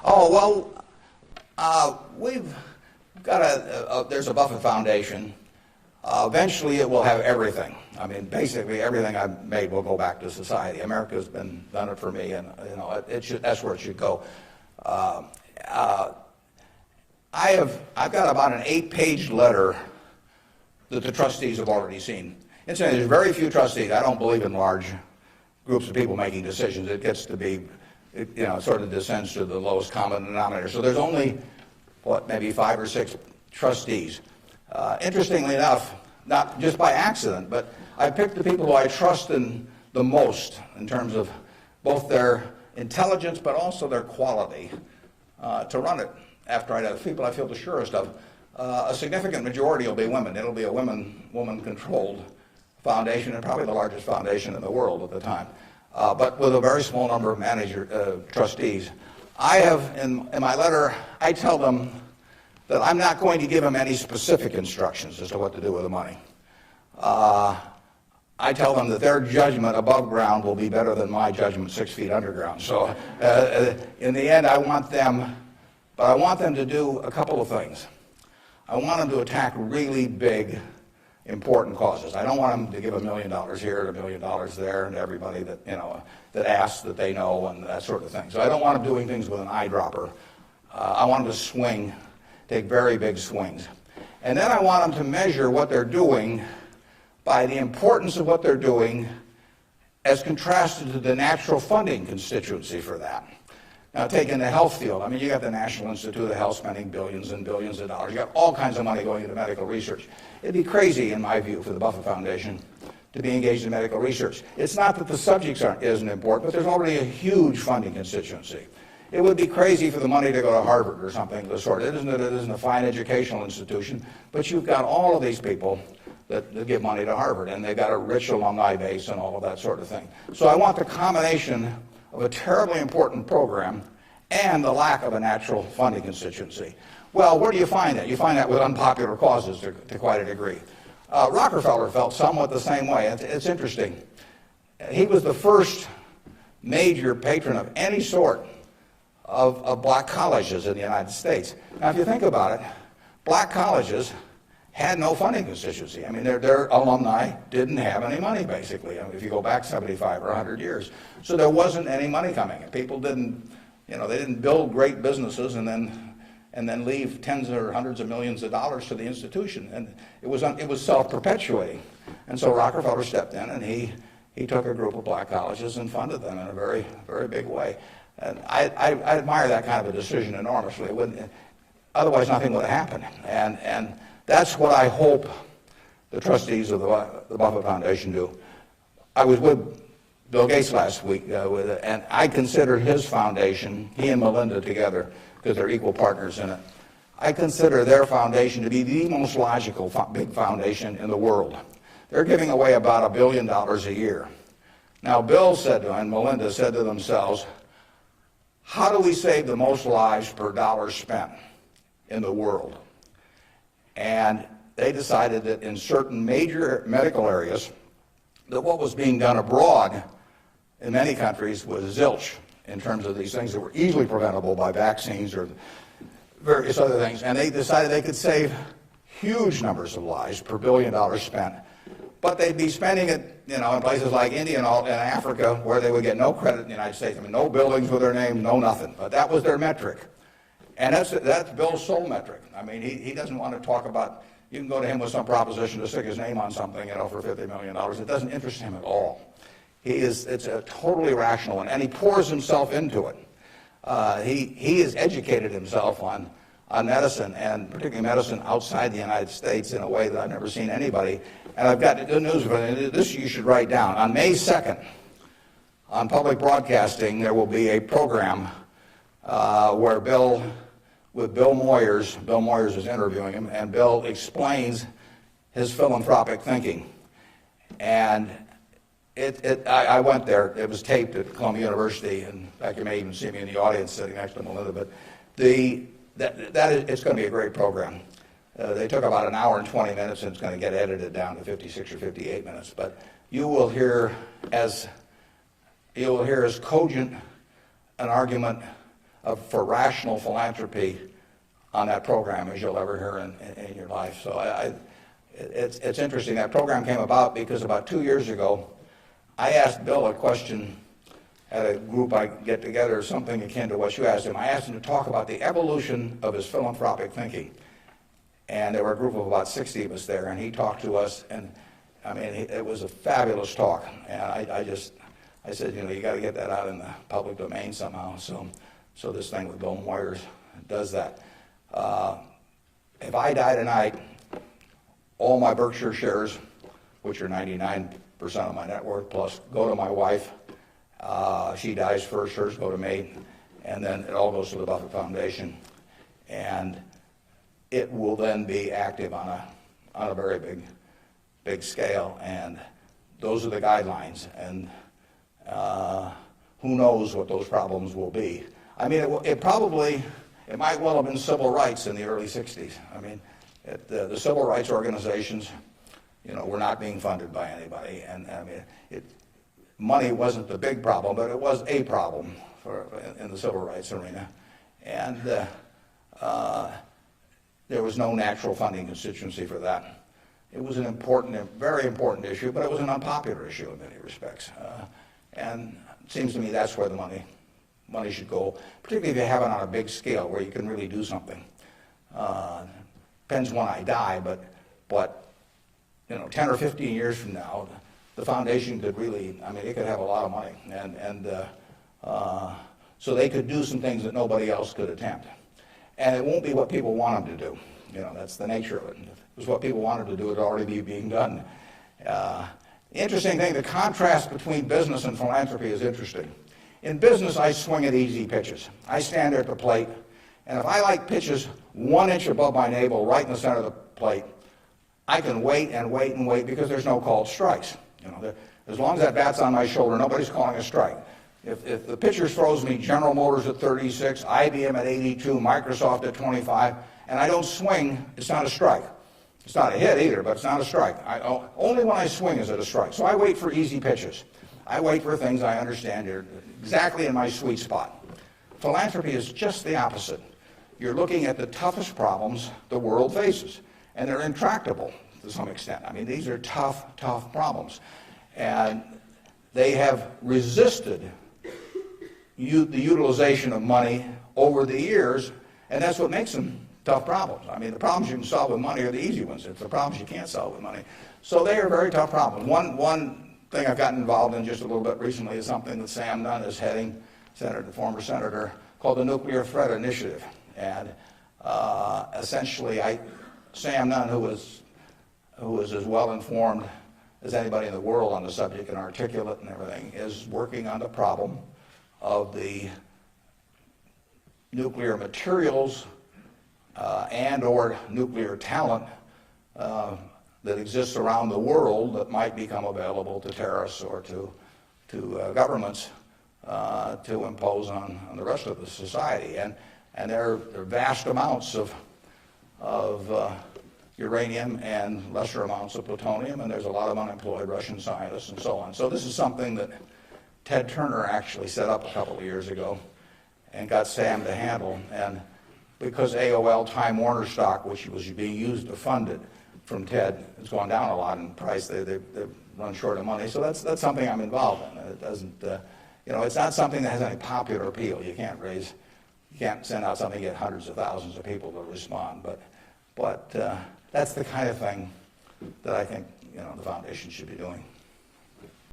Oh, well, we've got there's a Buffett Foundation. Eventually it will have everything. I mean, basically everything I've made will go back to society. America's done it for me, and that's where it should go. I've got about an 8-page letter that the trustees have already seen. Incidentally, there's very few trustees. I don't believe in large groups of people making decisions. It gets to be, it sort of descends to the lowest common denominator. So there's only, maybe 5 or 6 trustees. Interestingly enough, not just by accident, but I picked the people who I trust in the most in terms of both their intelligence but also their quality to run it. After I have people I feel the surest of, a significant majority will be women. It'll be a woman-controlled foundation, and probably the largest foundation in the world at the time, but with a very small number of trustees. I have, in my letter, I tell them that I'm not going to give them any specific instructions as to what to do with the money. I tell them that their judgment above ground will be better than my judgment 6 feet underground. So in the end, I want them to do a couple of things. I want them to attack really big, important causes. I don't want them to give $1 million here and $1 million there and everybody that, that asks that they know and that sort of thing. So I don't want them doing things with an eyedropper. I want them to swing, take very big swings. And then I want them to measure what they're doing by the importance of what they're doing as contrasted to the natural funding constituency for that. Now, taking the health field, I mean, you got the National Institute of Health spending billions and billions of dollars. You got all kinds of money going into medical research. It'd be crazy, in my view, for the Buffett Foundation to be engaged in medical research. It's not that the subjects isn't important, but there's already a huge funding constituency. It would be crazy for the money to go to Harvard or something of the sort. It isn't a fine educational institution, but you've got all of these people that give money to Harvard, and they've got a rich alumni base and all of that sort of thing. So I want the combination of a terribly important program and the lack of a natural funding constituency. Well, where do you find that? You find that with unpopular causes to quite a degree. Rockefeller felt somewhat the same way. It's interesting. He was the first major patron of any sort of black colleges in the United States. Now, if you think about it, black colleges had no funding constituency. I mean, their alumni didn't have any money, basically, if you go back 75 or 100 years. So there wasn't any money coming. And people didn't, they didn't build great businesses and then leave tens or hundreds of millions of dollars to the institution. And it was self-perpetuating. And so Rockefeller stepped in, and he took a group of black colleges and funded them in a very, very big way. And I admire that kind of a decision enormously. Otherwise, nothing would have happened. And that's what I hope the trustees of the Buffett Foundation do. I was with Bill Gates last week, and I consider his foundation, he and Melinda together, because they're equal partners in it, I consider their foundation to be the most logical big foundation in the world. They're giving away about $1 billion a year. Now, Bill said to him, and Melinda said to themselves, how do we save the most lives per dollar spent in the world? And they decided that in certain major medical areas, that what was being done abroad in many countries was zilch in terms of these things that were easily preventable by vaccines or various other things. And they decided they could save huge numbers of lives per $1 billion spent. But they'd be spending it, in places like India and Africa, where they would get no credit in the United States. I mean, no buildings with their name, no nothing. But that was their metric. And that's Bill's sole metric. I mean, he doesn't want to talk about, you can go to him with some proposition to stick his name on something, for $50 million. It doesn't interest him at all. It's a totally rational one, and he pours himself into it. He has educated himself on medicine, and particularly medicine outside the United States, in a way that I've never seen anybody. And I've got good news for you. This you should write down. On May 2nd, on public broadcasting, there will be a program where Bill Moyers is interviewing him, and Bill explains his philanthropic thinking. And I went there. It was taped at Columbia University, and in fact, you may even see me in the audience sitting next to Melinda. But it's going to be a great program. They took about an hour and 20 minutes, and it's going to get edited down to 56 or 58 minutes. But you will hear as cogent an argument for rational philanthropy on that program as you'll ever hear in your life. So it's interesting. That program came about because about 2 years ago, I asked Bill a question at a group I get together, something akin to what you asked him. I asked him to talk about the evolution of his philanthropic thinking. And there were a group of about 60 of us there, and he talked to us, and I mean, it was a fabulous talk. And I said, you got to get that out in the public domain somehow. So this thing with Bill Moyers does that. If I die tonight, all my Berkshire shares, which are 99% of my net worth plus, go to my wife. She dies first, hers go to me, and then it all goes to the Buffett Foundation. And it will then be active on a very big scale, and those are the guidelines. And who knows what those problems will be. I mean, it might well have been civil rights in the early 60s. I mean, the civil rights organizations, were not being funded by anybody. And I mean, money wasn't the big problem, but it was a problem in the civil rights arena. And there was no natural funding constituency for that. It was an important, very important issue, but it was an unpopular issue in many respects. And it seems to me that's where the money should go, particularly if you have it on a big scale where you can really do something. Depends when I die, but 10 or 15 years from now, the foundation could really, I mean, it could have a lot of money, and so they could do some things that nobody else could attempt. And it won't be what people want them to do. That's the nature of it. If it was what people wanted to do, it would already be being done. The interesting thing, the contrast between business and philanthropy is interesting. In business, I swing at easy pitches. I stand there at the plate, and if I like pitches 1 inch above my navel, right in the center of the plate, I can wait and wait and wait because there's no called strikes. As long as that bat's on my shoulder, nobody's calling a strike. If the pitcher throws me General Motors at 36, IBM at 82, Microsoft at 25, and I don't swing, it's not a strike. It's not a hit either, but it's not a strike. Only when I swing is it a strike. So I wait for easy pitches. I wait for things I understand are exactly in my sweet spot. Philanthropy is just the opposite. You're looking at the toughest problems the world faces, and they're intractable to some extent. I mean, these are tough problems. And they have resisted the utilization of money over the years, and that's what makes them tough problems. I mean, the problems you can solve with money are the easy ones. It's the problems you can't solve with money. So they are very tough problems. One thing I've gotten involved in just a little bit recently is something that Sam Nunn is heading, the former senator, called the Nuclear Threat Initiative. And essentially, Sam Nunn, who is as well informed as anybody in the world on the subject and articulate and everything, is working on the problem of the nuclear materials and or nuclear talent that exists around the world that might become available to terrorists or to governments to impose on the rest of the society. And there are vast amounts of uranium and lesser amounts of plutonium, and there's a lot of unemployed Russian scientists and so on. So this is something that Ted Turner actually set up a couple of years ago and got Sam to handle. And because AOL Time Warner stock, which was being used to fund it from Ted, has gone down a lot in price, they've run short of money. So that's something I'm involved in. It doesn't, it's not something that has any popular appeal. You can't send out something and get hundreds of thousands of people to respond. But that's the kind of thing that I think the foundation should be doing.